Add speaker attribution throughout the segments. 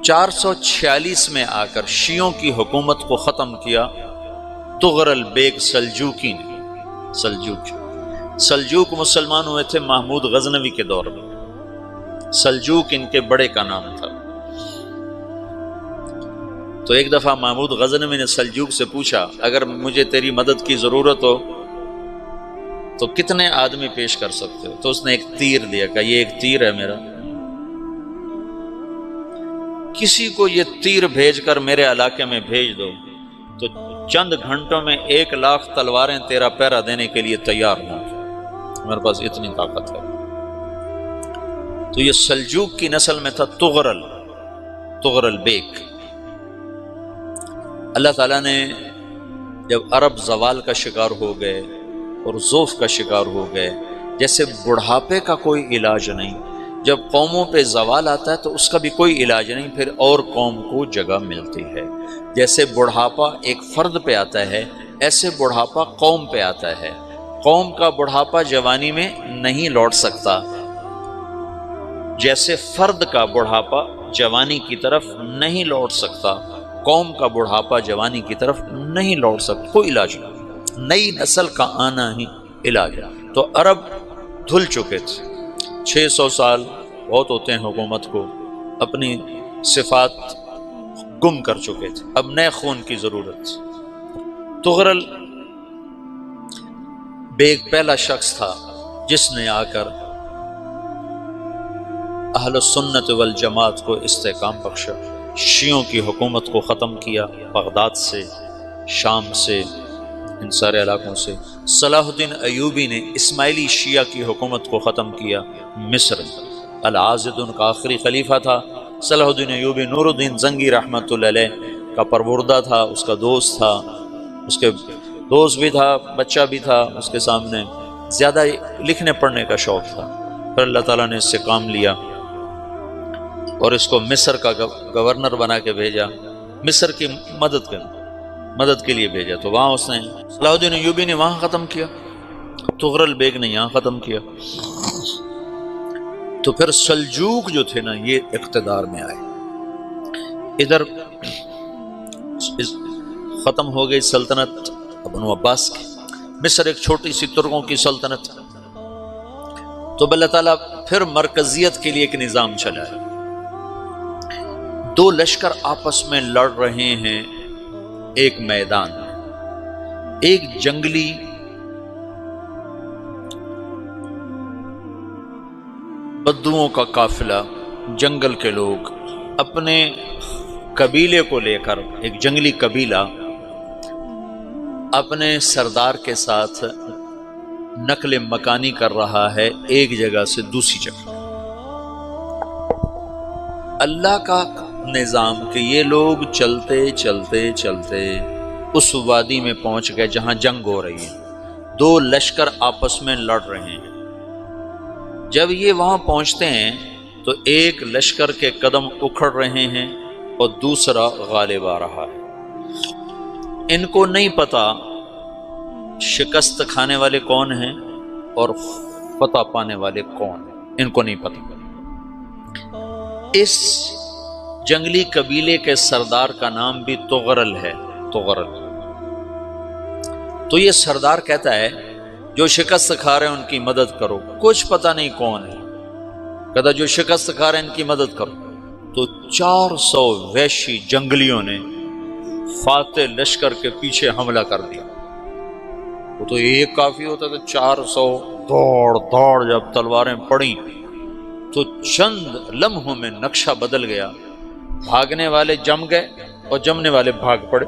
Speaker 1: 446 میں آ کر شیعوں کی حکومت کو ختم کیا طغرل بیگ سلجوکی نے۔ سلجوک مسلمان ہوئے تھے محمود غزنوی کے دور میں، سلجوک ان کے بڑے کا نام تھا۔ تو ایک دفعہ محمود غزنوی نے سلجوک سے پوچھا اگر مجھے تیری مدد کی ضرورت ہو تو کتنے آدمی پیش کر سکتے ہو؟ تو اس نے ایک تیر دیا، کہا یہ ایک تیر ہے میرا، کسی کو یہ تیر بھیج کر میرے علاقے میں بھیج دو تو چند گھنٹوں میں 1,00,000 تلواریں تیرا پہرا دینے کے لیے تیار ہوں، میرے پاس اتنی طاقت ہے۔ تو یہ سلجوک کی نسل میں تھا طغرل بیگ۔ اللہ تعالیٰ نے جب عرب زوال کا شکار ہو گئے اور ضعف کا شکار ہو گئے، جیسے بڑھاپے کا کوئی علاج نہیں، جب قوموں پہ زوال آتا ہے تو اس کا بھی کوئی علاج نہیں، پھر اور قوم کو جگہ ملتی ہے۔ جیسے بڑھاپا ایک فرد پہ آتا ہے، ایسے بڑھاپا قوم پہ آتا ہے۔ قوم کا بڑھاپا جوانی میں نہیں لوٹ سکتا، جیسے فرد کا بڑھاپا جوانی کی طرف نہیں لوٹ سکتا، قوم کا بڑھاپا جوانی کی طرف نہیں لوٹ سکتا، کوئی علاج نہیں، نئی نسل کا آنا ہی علاج ہے۔ تو عرب دھل چکے تھے، 600 سال بہت ہوتے ہیں حکومت کو، اپنی صفات گم کر چکے تھے، اب نئے خون کی ضرورت تھی۔ طغرل بیگ پہلا شخص تھا جس نے آ کر اہل السنت والجماعت کو استحکام بخشا، شیعوں کی حکومت کو ختم کیا، بغداد سے، شام سے، ان سارے علاقوں سے۔ صلاح الدین ایوبی نے اسماعیلی شیعہ کی حکومت کو ختم کیا، مصر۔ العاضد ان کا آخری خلیفہ تھا۔ صلاح الدین ایوبی نور الدین زنگی رحمۃ اللہ علیہ کا پروردہ تھا، اس کا دوست تھا، اس کے دوست بھی تھا، بچہ بھی تھا اس کے سامنے، زیادہ لکھنے پڑھنے کا شوق تھا۔ پھر اللہ تعالیٰ نے اس سے کام لیا اور اس کو مصر کا گورنر بنا کے بھیجا، مصر کی مدد کے لیے بھیجا۔ تو وہاں اس نے صلاح الدین ایوبی نے وہاں ختم کیا، طغرل بیگ نے یہاں ختم کیا۔ تو پھر سلجوک جو تھے نا یہ اقتدار میں آئے، ادھر ختم ہو گئی سلطنت بنو عباس کی، مصر ایک چھوٹی سی ترکوں کی سلطنت۔ تو اللہ تعالیٰ پھر مرکزیت کے لیے ایک نظام چلایا، 2 لشکر آپس میں لڑ رہے ہیں ایک میدان میں، ایک جنگلی بدوؤں کا قافلہ، جنگل کے لوگ اپنے قبیلے کو لے کر، ایک جنگلی قبیلہ اپنے سردار کے ساتھ نقل مکانی کر رہا ہے ایک جگہ سے دوسری جگہ۔ اللہ کا نظام کہ یہ لوگ چلتے چلتے چلتے اس وادی میں پہنچ گئے جہاں جنگ ہو رہی ہے، 2 لشکر آپس میں لڑ رہے ہیں۔ جب یہ وہاں پہنچتے ہیں تو ایک لشکر کے قدم اکھڑ رہے ہیں اور دوسرا غالب آ رہا ہے۔ ان کو نہیں پتا شکست کھانے والے کون ہیں اور فتح پانے والے کون ہیں، ان کو نہیں پتا۔ اس جنگلی قبیلے کے سردار کا نام بھی طغرل ہے، طغرل۔ تو یہ سردار کہتا ہے جو شکست کھا رہے ہیں ان کی مدد کرو، کچھ پتہ نہیں کون ہے، کہتا جو شکست کھا رہے ہیں ان کی مدد کرو۔ تو 400 وحشی جنگلیوں نے فاتح لشکر کے پیچھے حملہ کر دیا۔ وہ تو ایک کافی ہوتا تھا، 400 دوڑ جب تلواریں پڑیں تو چند لمحوں میں نقشہ بدل گیا، بھاگنے والے جم گئے اور جمنے والے بھاگ پڑے۔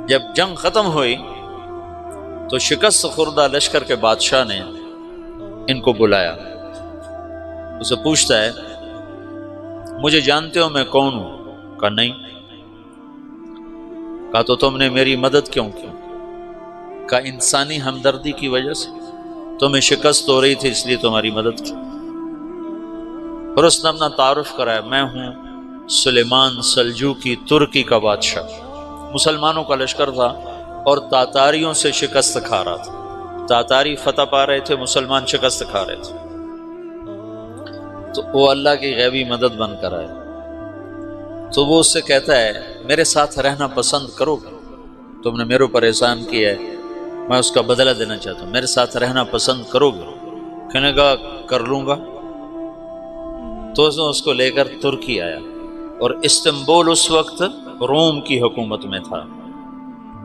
Speaker 1: جب جنگ ختم ہوئی تو شکست خوردہ لشکر کے بادشاہ نے ان کو بلایا، اسے پوچھتا ہے مجھے جانتے ہو میں کون ہوں؟ کہا نہیں۔ کہا تو تم نے میری مدد کیوں کی؟ کہا انسانی ہمدردی کی وجہ سے، تمہیں شکست ہو رہی تھی اس لیے تمہاری مدد کی۔ اور اس نے اپنا تعارف کرایا، میں ہوں سلیمان سلجوکی، ترکی کا بادشاہ۔ مسلمانوں کا لشکر تھا اور تاتاریوں سے شکست کھا رہا تھا، تاتاری فتح پا رہے تھے، مسلمان شکست کھا رہے تھے۔ تو وہ اللہ کی غیبی مدد بن کر آئے، تو وہ اس سے کہتا ہے میرے ساتھ رہنا پسند کرو گے؟ تم نے میرے اوپر احسان کیا ہے، میں اس کا بدلہ دینا چاہتا ہوں، میرے ساتھ رہنا پسند کرو گے؟ کہنے کا کر لوں گا۔ تو اس کو لے کر ترکی آیا، اور استنبول اس وقت روم کی حکومت میں تھا،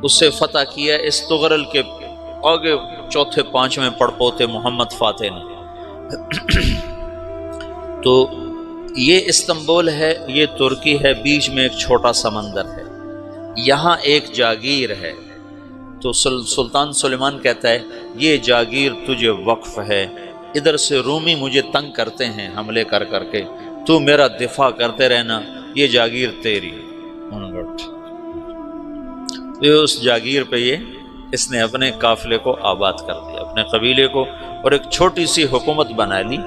Speaker 1: اس سے فتح کیا اس تغرل کے آگے چوتھے پانچویں پڑپوتے محمد فاتح نے۔ تو یہ استنبول ہے، یہ ترکی ہے، بیچ میں ایک چھوٹا سمندر ہے، یہاں ایک جاگیر ہے۔ تو سلطان سلیمان کہتا ہے یہ جاگیر تجھے وقف ہے، ادھر سے رومی مجھے تنگ کرتے ہیں حملے کر کر کے، تو میرا دفاع کرتے رہنا، یہ جاگیر تیری۔ اس جاگیر پہ اس نے اپنے قافلے کو آباد کر دیا، اپنے قبیلے کو، اور ایک چھوٹی سی حکومت بنا لی،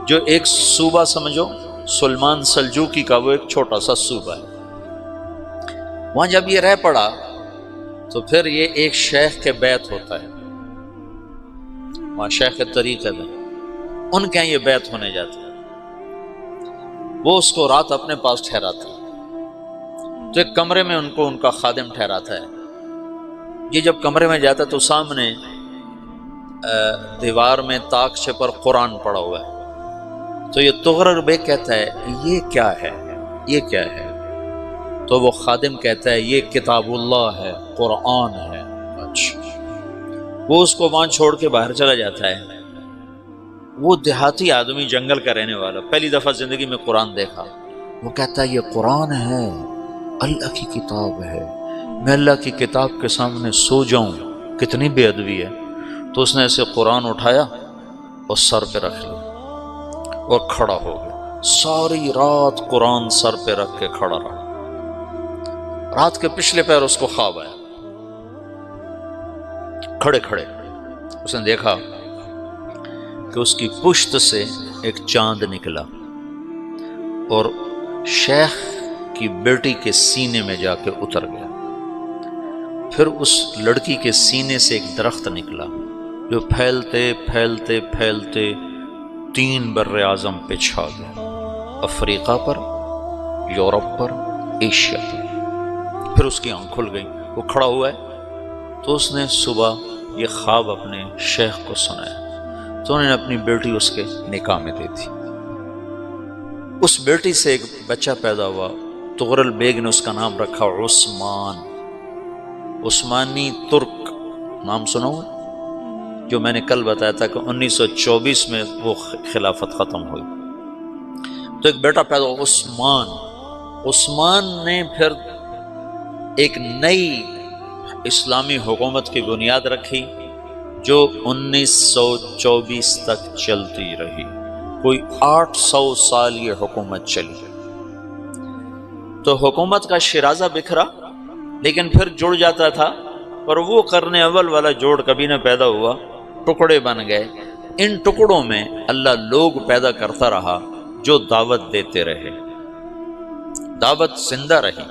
Speaker 1: جو ایک صوبہ سمجھو سلمان سلجوقی کا، وہ ایک چھوٹا سا صوبہ ہے۔ وہاں جب یہ رہ پڑا تو پھر یہ ایک شیخ کے بیت ہوتا ہے، وہاں شیخ طریقے میں ان کے یہ بیت ہونے جاتا ہے، وہ اس کو رات اپنے پاس ٹھہراتا ہے، تو ایک کمرے میں ان کو ان کا خادم ٹھہراتا ہے۔ یہ جب کمرے میں جاتا ہے تو سامنے دیوار میں تاکچے پر قرآن پڑا ہوا ہے، تو یہ تغرل بیگ کہتا ہے یہ کیا ہے، یہ کیا ہے؟ تو وہ خادم کہتا ہے یہ کتاب اللہ ہے، قرآن ہے۔ اچھا، وہ اس کو وہاں چھوڑ کے باہر چلا جاتا ہے۔ وہ دیہاتی آدمی، جنگل کا رہنے والا، پہلی دفعہ زندگی میں قرآن دیکھا، وہ کہتا ہے یہ قرآن ہے، اللہ کی کتاب ہے، میں اللہ کی کتاب کے سامنے سو جاؤں، کتنی بے ادبی ہے۔ تو اس نے ایسے قرآن اٹھایا اور سر پہ رکھ لیا اور کھڑا ہو گیا، ساری رات قرآن سر پہ رکھ کے کھڑا رہا۔ رات کے پچھلے پہر اس کو خواب آیا، کھڑے کھڑے اس نے دیکھا کہ اس کی پشت سے ایک چاند نکلا اور شیخ کی بیٹی کے سینے میں جا کے اتر گیا۔ پھر اس لڑکی کے سینے سے ایک درخت نکلا جو پھیلتے پھیلتے پھیلتے 3 بر اعظم پہ چھا گیا، افریقہ پر، یورپ پر، ایشیا پر۔ پھر اس کی آنکھ کھل گئی، وہ کھڑا ہوا ہے، تو اس نے صبح یہ خواب اپنے شیخ کو سنایا، تو انہوں نے اپنی بیٹی اس کے نکاح میں دے دی۔ اس بیٹی سے ایک بچہ پیدا ہوا، تغرل بیگ نے اس کا نام رکھا عثمان، عثمانی ترک نام سنا ہوا، جو میں نے کل بتایا تھا کہ 1924 میں وہ خلافت ختم ہوئی۔ تو ایک بیٹا پیدا ہوا عثمان۔ عثمان نے پھر ایک نئی اسلامی حکومت کی بنیاد رکھی جو 1924 تک چلتی رہی، کوئی 800 سال یہ حکومت چلی۔ تو حکومت کا شیرازہ بکھرا، لیکن پھر جڑ جاتا تھا، پر وہ قرن اول والا جوڑ کبھی نہ پیدا ہوا، ٹکڑے بن گئے۔ ان ٹکڑوں میں اللہ لوگ پیدا کرتا رہا جو دعوت دیتے رہے، دعوت زندہ رہی۔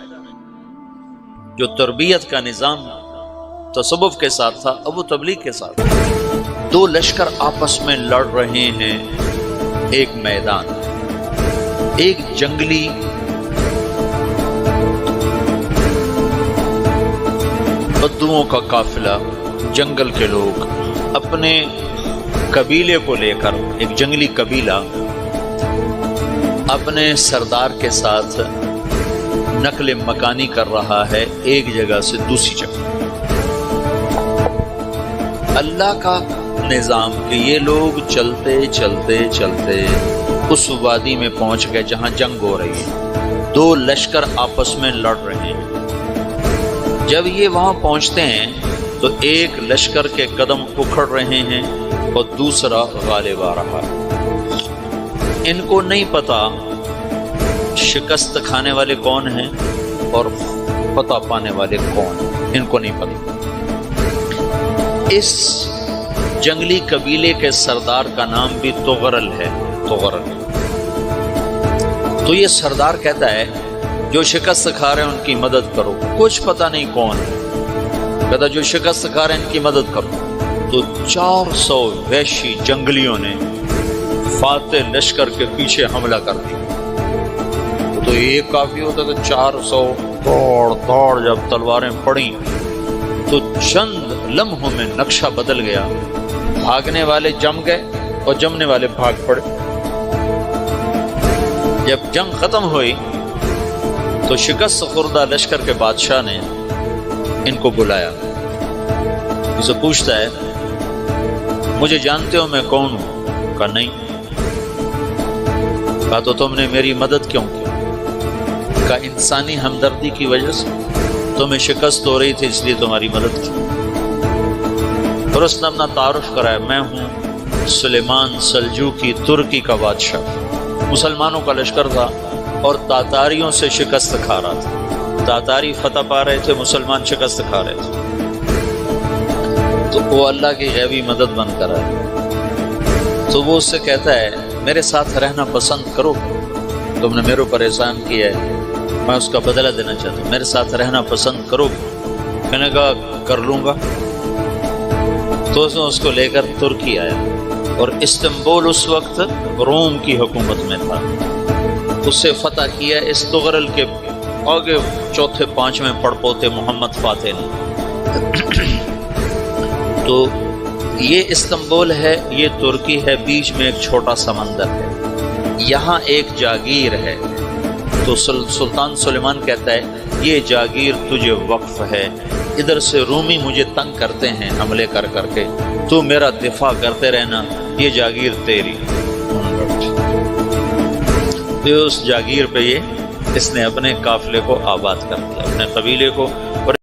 Speaker 1: جو تربیت کا نظام تصوف کے ساتھ تھا، اب وہ تبلیغ کے ساتھ۔ 2 لشکر آپس میں لڑ رہے ہیں ایک میدان، ایک جنگلی بدوؤں کا قافلہ، جنگل کے لوگ اپنے قبیلے کو لے کر، ایک جنگلی قبیلہ اپنے سردار کے ساتھ نقل مکانی کر رہا ہے ایک جگہ سے دوسری جگہ۔ اللہ کا نظام کہ یہ لوگ چلتے چلتے چلتے اس وادی میں پہنچ گئے جہاں جنگ ہو رہی ہے، 2 لشکر آپس میں لڑ رہے ہیں۔ جب یہ وہاں پہنچتے ہیں تو ایک لشکر کے قدم اکھڑ رہے ہیں اور دوسرا غالب آ رہا ہے۔ ان کو نہیں پتا شکست کھانے والے کون ہیں اور فتح پانے والے کون ہیں، ان کو نہیں پتا۔ اس جنگلی قبیلے کے سردار کا نام بھی تغرل ہے، تغرل۔ تو یہ سردار کہتا ہے جو شکست کھا رہے ہیں ان کی مدد کرو، کچھ پتہ نہیں کون ہے، کہتا جو شکست کھا رہے ہیں ان کی مدد کرو۔ تو 400 وحشی جنگلیوں نے فاتح لشکر کے پیچھے حملہ کر دیا۔ تو ایک کافی ہوتا تو 400 دوڑ جب تلواریں پڑیں تو چند لمحوں میں نقشہ بدل گیا، بھاگنے والے جم گئے اور جمنے والے بھاگ پڑے۔ جب جنگ ختم ہوئی تو شکست خوردہ لشکر کے بادشاہ نے ان کو بلایا، اسے پوچھتا ہے مجھے جانتے ہو میں کون ہوں؟ کہا نہیں۔ کہا تو تم نے میری مدد کیوں کی؟ کہا انسانی ہمدردی کی وجہ سے، تمہیں شکست ہو رہی تھی اس لیے تمہاری مدد کی۔ اور اس نے اپنا تعارف کرایا، میں ہوں سلیمان سلجوقی ترکی کا بادشاہ۔ مسلمانوں کا لشکر تھا اور تاتاریوں سے شکست کھا رہا تھا، تاتاری فتح پا رہے تھے، مسلمان شکست کھا رہے تھے۔ تو وہ اللہ کی غیبی مدد بن کر آئے۔ تو وہ اس سے کہتا ہے میرے ساتھ رہنا پسند کرو، تم نے میرے اوپر احسان کیا ہے، میں اس کا بدلہ دینا چاہتا ہوں، میرے ساتھ رہنا پسند کرو؟ میں نے کہا کر لوں گا۔ تو اس کو لے کر ترکی آیا، اور استنبول اس وقت روم کی حکومت میں تھا، اسے فتح کیا اس تغرل کے آگے چوتھے پانچویں پڑپوتے محمد فاتح نے۔ تو یہ استنبول ہے، یہ ترکی ہے، بیچ میں ایک چھوٹا سمندر ہے، یہاں ایک جاگیر ہے۔ تو سلطان سلیمان کہتا ہے یہ جاگیر تجھے وقف ہے، ادھر سے رومی مجھے تنگ کرتے ہیں حملے کر کر کے، تو میرا دفاع کرتے رہنا، یہ جاگیر تیری۔ تو اس جاگیر پہ اس نے اپنے قافلے کو آباد کر دیا، اپنے قبیلے کو۔